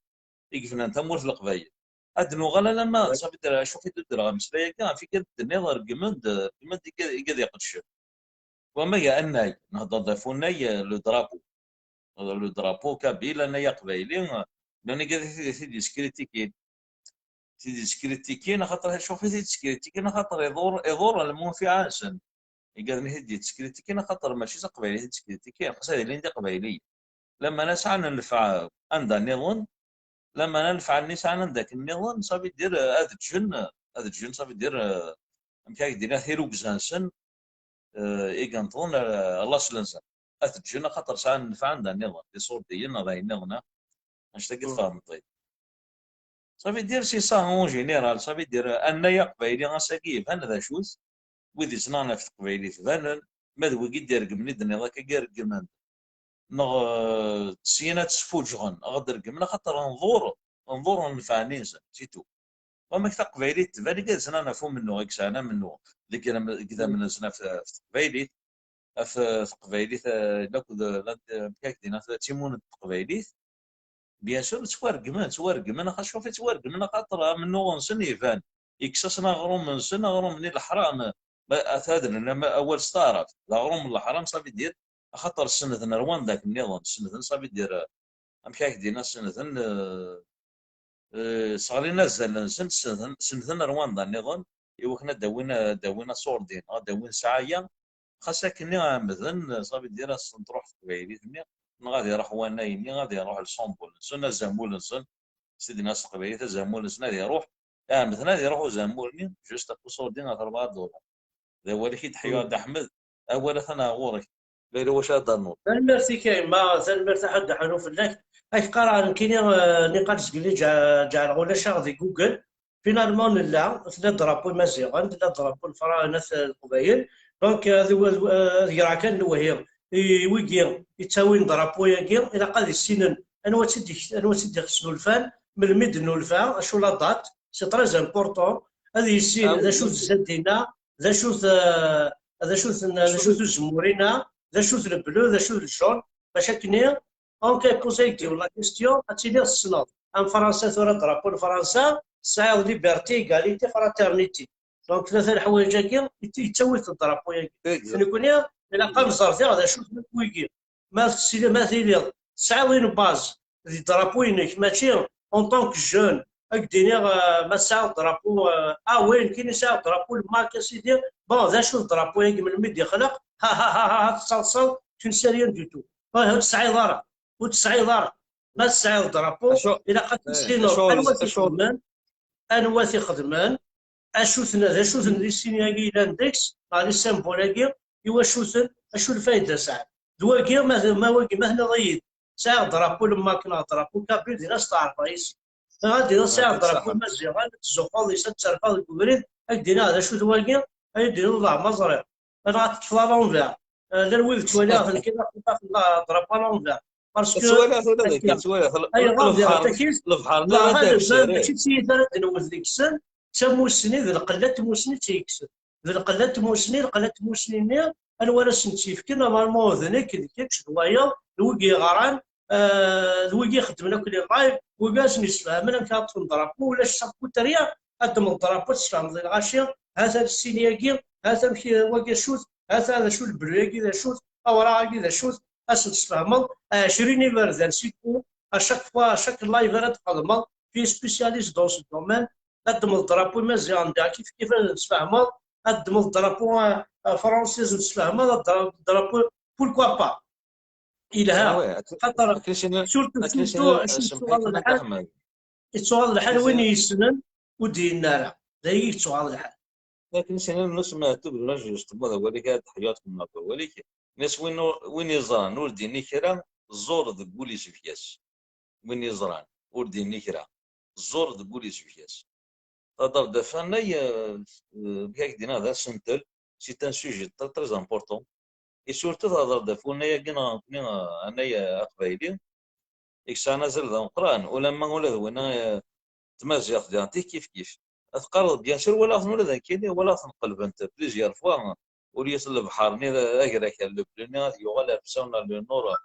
يقفنا انت مور في القبايل ادنو غلا لما صافي دير شوفي دير مسلايا كاع في كاد النظر قمند قاد يقدش وما يا اناي نهضر ضيفوناي لو درابو كابيل انايا قبايلي لاني قاد سيدي سكريتيكين خاطر شوفي سيدي سكريتيكين خاطر يضور المنفعه انسان قال لي هدي سكريتيكين خاطر ماشي قبايلي سكريتيكين خاصها اللي عندي قبايلي لما نسعى ننفع عندها نظن لما ننفع النساء عندك النظام صافي دير هذا الجن صافي دير امكانك دير ثيرو بزانسن كنظن الله سلنسن هذا الجن خاطر ساعه ننفع عندها النظام دي صور ديالنا راهي نغنى اش تلقى فاهم طيب صافي دير سي سا اون جينيرال صافي دير انايا قبايلي غنساكي فان ذا شوز ويدي صنعنا في قبايلي فان ماذا هو كي رقمني دنيا ذاك كي رقمان نغ تسينات سفوجغن اغدر قمنا خاطر ننظر نفعني سيتو وما كتا قبايلي تبالي كاع سنا نفهم منه هيك سنه منه ذيك كذا من سنه في قبايلي في قبايلي كاك دينا تيمون قبايلي بيان سور تورقمن خاص شوفي تورقمن خاطر منه نسن يفان يكسسنا غروم من سنه غروم من الحرام هذا لما اول ستارت لا غروم من الحرام صافي دير خاطر السنة نروان ذاك النظام السنة صافي دير امكاك دينا السنة صغرينا زال سنة نروان ذا النظام يوكنا داوينا صور دين داوين ساعية خاصة كني مثلا صافي دير تروح في قبايلي ثمي غادي يروح وانايني غادي يروح لصومبول نسن زامول نسن سيدي ناس قبايلي زامول نسن غادي يروح مثلا غادي يروحوا زامولني جوست صور دين $4 ذا هو اللي كيتحيوا احمد اولا ثنا غورك غير واش هذا النور الميرسي كاين ما الميرسي حد حنوف لك اي قرا كاين نقاط قلي جا ولا شغل في جوجل فينالمون لا في درابو مزيغان لا درابو الفراعنه القبائل دونك راه كان الوهير ويكي يتساوي درابو ياكي الى قاد السنن انا تسدي خصو الفان من الميدن والفان شو لا دات سي تريز امبورطون هذه السين ذا شو زادينا ذا شو الزمورينا ذا شو البلو ذا شو الجون باش كني اون كونساي ديال لا كيستيون غاتيلي الصناد ان فرنسا ثورة درابو فرنسا ساعه ليبرتي ايغاليتي فراترنيتي دونك ثلاثه الحوايج هكا يتسوي الدرابو يكون الى قام صارتي هذا شوف ويكي ما مثلا ساعه باز الدرابو ماشي اون طونك جون اكديني ما ساعه درابو وين كاين ساعه درابو الماركه سيدي بون ذا شو الدرابو من الميد يخلق ها تصلصل تنسى ريان دو تو هاد 9 ضرب و9 ضرب ما 9 درابو الى قد تسلينو انواتي خدمان اشوثنا ذا شوثن لي سينياكي لاندكس غادي السامبولاكي ايوا شوثن اشو الفايده ساعه دواكي ما واكي ما هنا ضيد ساعه درابو الماكينه درابو كابري ديال استعرف رئيسي غادي ساعه درابو مزيغان تزوقوا لي تصرفوا الكبريت اكدينا هذا شو دواكي يديروا الله مزرعه انا غتطفى لونفير لا الولد توالى كذا ضرب لونفير باسكو البحر لا ماشي تسيد نوز ديك السن تموسني ذي القلات موسني تيكسر ذي القلات موسني القلات موسني انوار سنتيفكي نورمالمون ذنك ديك شويه لويكي غران لويكي خدمنا كل لايف وكاس نسفهم انا كنطلب درابو ولا شاكو تريا قدم الدرابو تسفهم زي الغاشيه هذا السينياكي هذا مشي واكي شوت هذا شو البريكي ذا شوت اوراكي ذا شوت اش تسفهم 20 فيرزان سيكو اشاك فوا اشاك لايف راه تقدم في سبيسياليست دون سو دومين قدم الدرابو مزيان كيف نتفاهموا قدم الدرابو فرونسيز نتفاهموا الدرابو بوركوا با إلها خاطر سورتو السؤال الحال السؤال الحال وين يسنن ودينا لا هي السؤال الحال لكن سنة نسمع تقول رجل استمر ولكن حياتكم ناطر ولكن ناس وين يزران نور ديني كرا زور تقولي سفياس وين يزران نور ديني كرا زور تقولي سفياس تقدر دفعنا بهاك دينا هذا سنتل سي ان سوجي تري امبورطون اي سورتو تقدر دفعنا يا كنا انايا قبايلي اكس انا زل قران ولما ولا هنا تمازيغ ديالتي كيف تقرض بيان سور ولا ذا كاين ولا تنقلب انت بليزيار فوا وليت البحر ني اكراك لو بلينا يوغال بسونا لو نور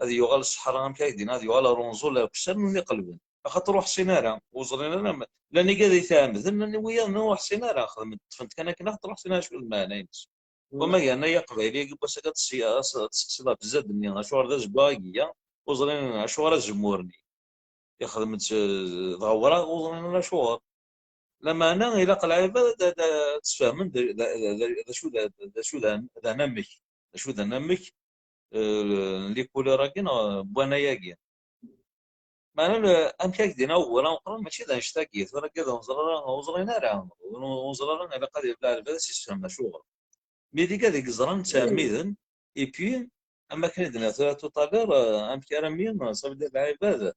هذه يوغال الصحراء كايدين هذه يوغال رونزو لا بسن ني قلبن خاطر روح سينارا وزرنا لاني قاعد يتعامل انني ويا نروح سينارا خدمت فهمت كان نروح سينارا شو المعنى وما كان يا قبيلي بس قد السياسه تسقسي بزاف مني شهور ذا زباقيه وزرنا شهور الجمهورني يخدمت ظهورا وزرنا شهور لما انا الى قلعيبه تفهم ذا نمك شو ذا نمك اللي كولورا كاين بوانا كاين معناها امكاك دينا ولا نقرا ماشي ذا نشتاكي راه كذا وزرنا راه وزرنا على قضيه بلا بس يفهم شغل ميدي كذا زران تاميذن اي بي اما كان دنا تو طالر ام كرامين صاب العباد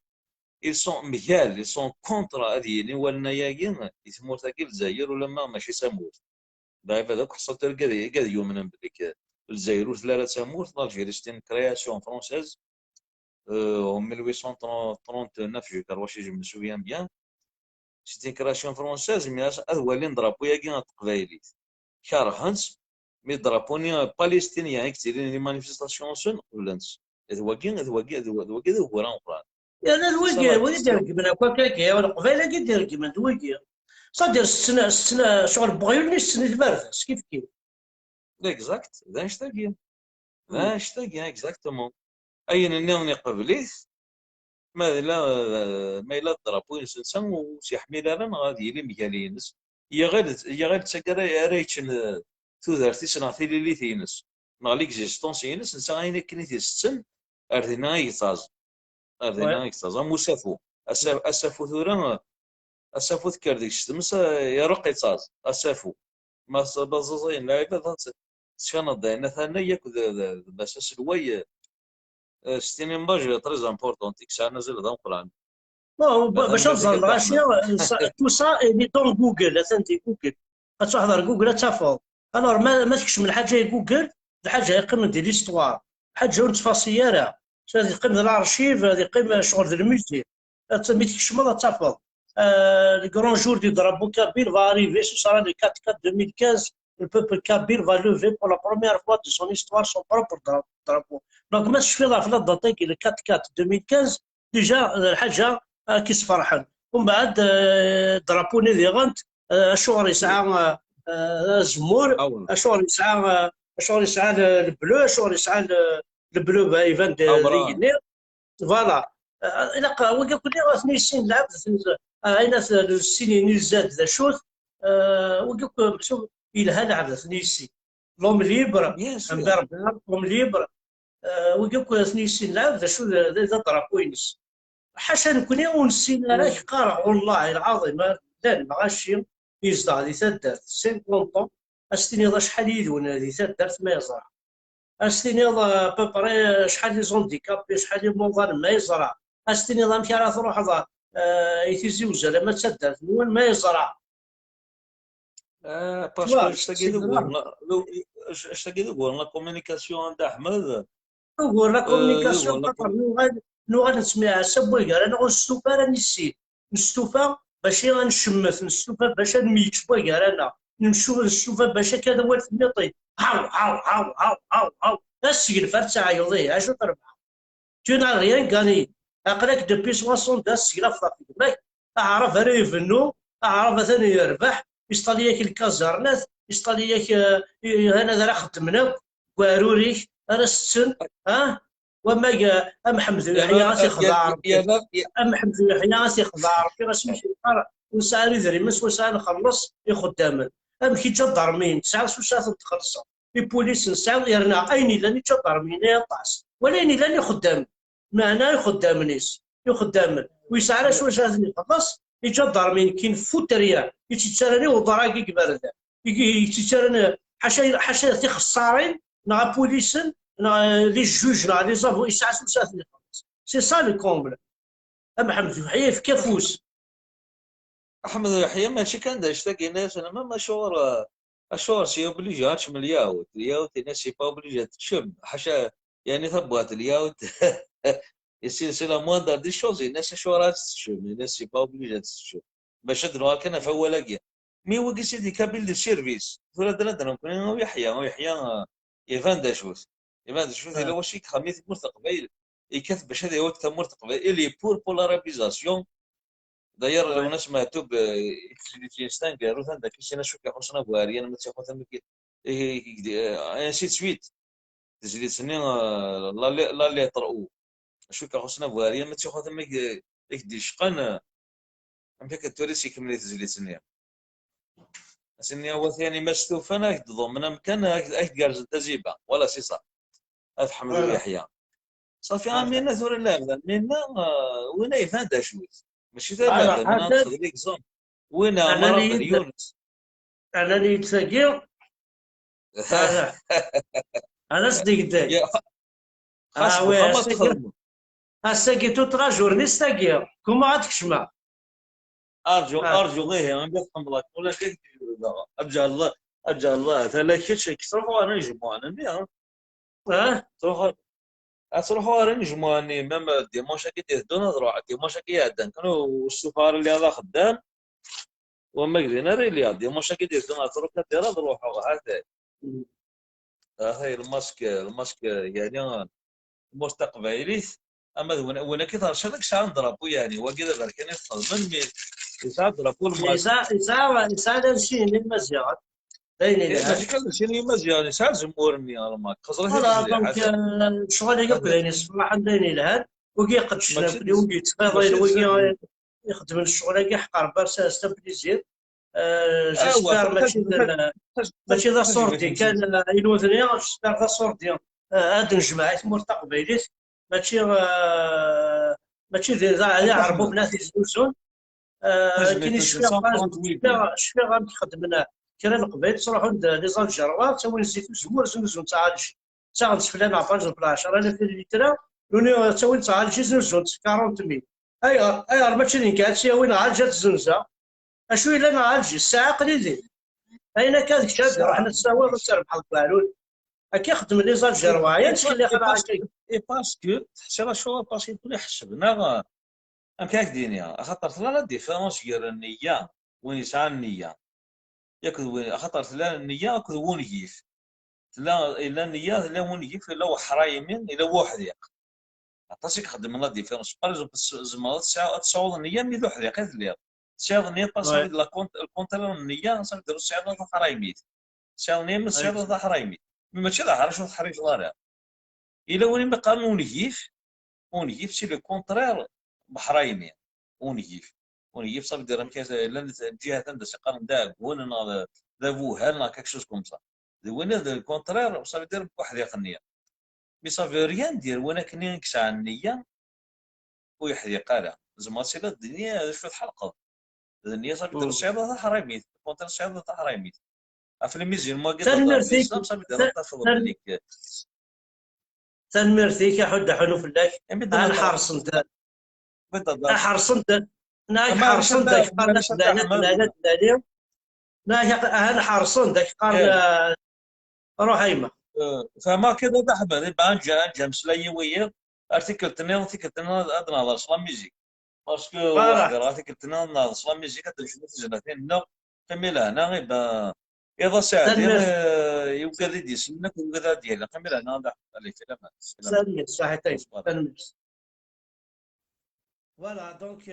ils sont مهال ils sont contre هذه اللي ولنا ياكين يسمو تاكي الجزائر ولا ماشي ساموت دايف هذاك حصلت كذا يوم بليك الجزائر وثلاثه ساموت الجيري ستين كرياسيون فرونسيز en 1839 je crois si je me souviens bien c'était une création française mais هو اللي نضربوا ياكين القبايلي كارهنت مي ضربوني بالستينيين كثيرين لي مانيفيستاسيون سن ولانس هو هو راه يعني الويكي وين دير هكا كاكا ولا قبيله كي دير كيما الويكي صدر السنه شغل بغيوني السنه البارده كيف اكزاكت ذا نشتاقي اكزاكتومون اين النوني قبليت ما لا ضربوا انسان وسي حميلان غادي لي ميكالينس هي غير تسكر ريتشن تودرتي سنعطي لي تينس مع ليكزيستونس ينس انسان غاين كنيتي ستن اردينا يتاز اردينا يتاز مسافو اسافو ثورا اسافو تكر ديك الشتمس يرق يتاز اسافو ما بازازين لعيبه شكون ضينا ثاني ياكل باش سلوي ستين باج تري امبورطون تيك ساعه نزل دون قران باش نوصل الغاشيه تو سا اللي دون جوجل اثنتي جوجل غتحضر جوجل تافو الوغ ما تكش من حاجه جوجل الحاجه يقيم ديال ليستوار حاجه تفاصيل راه هذه يقيم الارشيف هذه يقيم شغل ديال الميوزي ما تكش مره تافو لي كرون جور دي درابو كابيل va arriver ce sera le 4-4 2015 le peuple kabyle va lever pour la première fois de son histoire son propre drapeau donc ما تشوف في الداتا كي 4-4 2015 ديجا الحاجه كيس فرحان ومن بعد درابو نيفيغانت شغل يسعى الزمور شغل يسعى البلو شغل يسعى البلو بايفان ديال فوالا الا وقع كل واحد سنين لعب اين السنين نزاد ذا شوت وقع شوف الى لعب سنيسي لوم ليبر امبربر لوم ليبر وقع سنيسي لعب ذا شو ذا درابوينس حاشا نكون ونسين راك قارع والله العظيم لا ماشي يزداد هذه تدارت 50 طون استني شحال يدون هذه تدارت ما يزرع استني بابري شحال لي زونديكابي شحال لي موظن ما يزرع استني مشي راه تروح يتزوج ما تدارت وين ما يزرع باسكو اشتاقي نقول لا كومونيكاسيون عند احمد نقول لا كومونيكاسيون نو غنسمعها سبوي قال انا غنستوفى راني السيد نستوفى باش غنشمت نستوفى باش نميت بوي قال انا نمشيو نستوفى باش كذا هو الميطي هاو السجن فرت عيضيه اشو تربح tu n'as rien gagné اقلك دوبي 60 داس السجن في ضغطك اعرف انا يفنو اعرف مثلا يربح يشطالي ياك الكازارنات يشطالي ياك انا ذا خدمنا واروريك انا السن ها وما ام حمد يحيى راسي خضار ام حمد يحيى راسي خضار في راسي ماشي وسالي ذري مس وسال نخلص يخدم ام كي تضر مين ساعه ساعه تخلص البوليس نساو يرنا اين لاني تضر مين يطاس ولاني لاني خدام معنا يخدم نيس يخدم ويسعى شو جاتني خلص يتضر مين كاين فوتريا يتسرني وضراكي كبار ذا يتسرني حاشا تي خسارين نا بوليسن نا لي جوج نا لي زافو يسعى شو جاتني خلص سي سا لو كومبل اما حمد يحيى في كافوس احمد يحيى ماشي كان داش تلاقي ناس انا ما شعور الشهر سي اوبليجي هاتشم الياوت الناس سي با اوبليجي تشم حاشا يعني ثبات الياوت سي لا موندر دي شوز الناس شهورات تشم الناس سي با اوبليجي تشم باش ادرو كان في ولاقيا مي وقي سيدي كابيل دي سيرفيس ثورة دنا كنا يحيى ايفان داشوت الا واش خميت مرتقبه يكتب باش هذا وقت مرتقبه اللي بور لارابيزاسيون داير لو نسمع توب يستان قالوا ثان داك الشيء نشوف حسنا بواري انا ما تاخذ ثم نسيت سويت تجري سنين لا اللي طرقوا نشوف حسنا بواري ما تاخذ ثم دي شقان ام فيك التوريسي كملت تجري سنين سنين هو ثاني ما شفتو انا ضمن مكان جالس تزيبه ولا سي صح حمد يحيى صافي عاملين ثور لا منا وين يفان داشوت ماشي ثابت انا ناخذ لك زون وين مرض يونس انا اللي يتساقي انا صديق داك خاص تخدموا الساقي تو ترا جورني الساقي كوما عاد كشما ارجو غير انا بفهم الله ولا كيف ارجع الله ثلاث شيء كسروا انا يجمعوا انا تروحوا رنجماني مام ديمونشا كي دونا ضروع ديمونشا كي يعدن كانوا السفار اللي هذا خدام وما قدرنا ريليا ديمونشا كي دونا تروح ديرا ضروحوا هذا هاي الماسك يعني مستقبلي اما وانا كي ترشلك شان ضربوا يعني وكذا بركن يخدم من يساعد ضربوا الماسك يساعد شي المزيات ماشي كان شي مزيان يساعد جمهورني انا ما خسرت شغل يقبل صراحه دايني لهاد وكي قد شنو وكي تفاضل وكي يخدم الشغل كي حقر برسا استبليزير جيسبر ماشي ذا صورتي كان يلوثني جيسبر ذا صورتي هاد الجماعه مرتقبيليت ماشي ذا عربوا بنات يزوزون كاين شفيغ غادي خدمنا كرا القبيل تروحوا لي زالجيروات تسوي نسيتو زمور زنزون تعالج تعالج فلان عفاج ب 10000 لتر لوني تسوي تعالج زنزون 40000 اي ماشي اللي كاتسي وين عالجات الزنزه اشو الا نعالج الساعه قليلين اين كان كتاب رحنا نتساوى ونربح القانون كي خدم لي زالجيروات اللي خلاص باسكو تحسب شو باسكو كل حسبنا ام كاك دينيا خاطر لا ديفيرونس ديال النيه وين يسعى النيه ياكل وين خاطر لا النيه ياكل ونجيف لا الا النيه لا ونجيف لا هو حرايمين الا هو حذيق عطاسك خدم لا ديفيرونس بارجو زمرات ساعه تصاوب النيه ميدو حذيق اللي ساعه النيه باسكو لا الكونترول النيه صافي ديروا ساعه حرايميت ساعه النيه من ساعه حرايميت ماشي لا عرف شو الحريق ضارع الا وين ما قال ونجيف سي لو كونترير بحرايمين ونجيف صافي دير كاس لا جهه هندسه قرن داك وين دابو هالنا كاك شوز كوم صا وين هذا الكونترير صافي دير بواحد النيه مي صافي ريان دير وانا كني نكسع النيه ويحرق على زعما سي الدنيا شويه حلقه النيه صافي دير الصعيده تاع حرايميت الكونترير الصعيده تاع حرايميت في الميزين ما قلت صافي دير تفضل عليك تنمرتيك يا حد حلو فلاك انا حرصنت حرصنت داك قال انا حرصنت داك قال روح هيما فما كذا بحبه يبقى نجا مسلاي ويا ارتيكل تنين ادنا هذا سلا ميوزيك باسكو ارتيكل تنين سلا ميوزيك تنشوف جناتين نو كمل هنا يبقى إذا ساعتين تنمير يوجد دي سنك ويوجد ديالك كامل أنا هذا عليك لما سالمير صحيتين تنمير فوالا دونك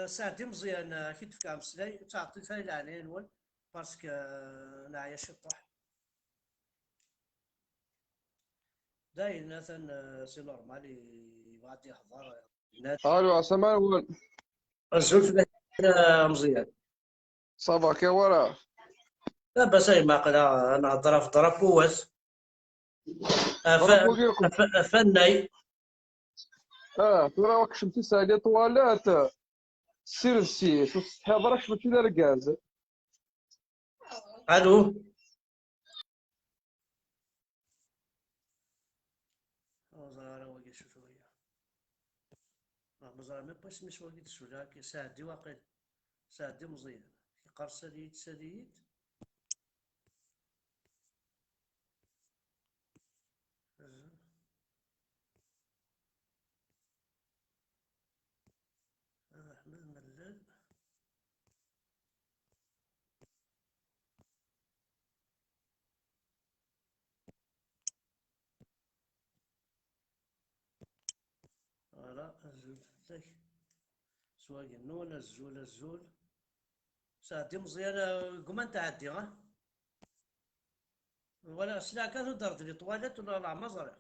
ساعتي مزيان كي تفكر مسلاي تعطي ثاني العنين نول باسكو نعيا شطح داين مثلا سي نورمال يبغى يحضر الو عسلامة الاول. الزول مزيان صافا كي وراه. لا بس اي ما قدا انا ضرب قوات ضربوا كيكم. فناي ترى راك شمتي سالي طوالات سيرسيس والسحاب راك شمتي لا الكاز. الو زهرة واقي شو شوية مزرعة ما بس مش واقي تسولا كي ساعدي واقي ساعدي مزيان كي قار سديد أحمد ملال فوالا الزول تاعك سواقي النون الزول ساعدي مزيان كمان تعدي ها ولا سلا كانوا درت لي طوالت ولا لا مزرعة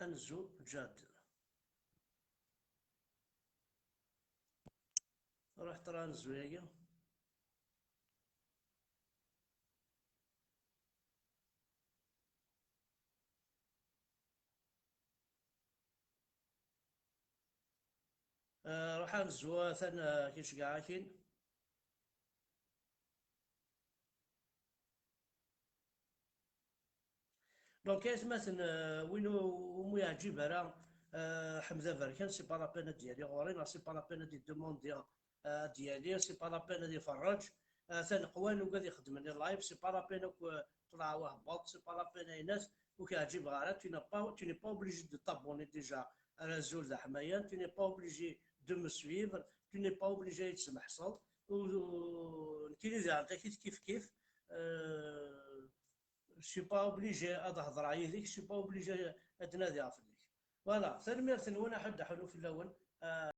انزو جاد رحت راه نزو يايا راح نزو ثان كيش كاع كين دونك مثلا وينو مو يعجب راه حمزه فركان سي با لابين ديالي غورينا سي با لابين دي دوموندي ديالي سي با لابين دي يفرج ثاني قوان وقاد يخدم لي لايف سي با لابين طلع وهبط سي با لابين ناس وكيعجب غير tu n'es pas obligé de t'abonner déjà على زول د حمايان tu n'es pas obligé de me suivre tu n'es pas obligé تسمح صوت كاين كيف je suis pas obligé أهضر عليك je suis pas obligé أتنادي عفليك فوالا ثاني مرة ثاني وانا حد حلو في الأول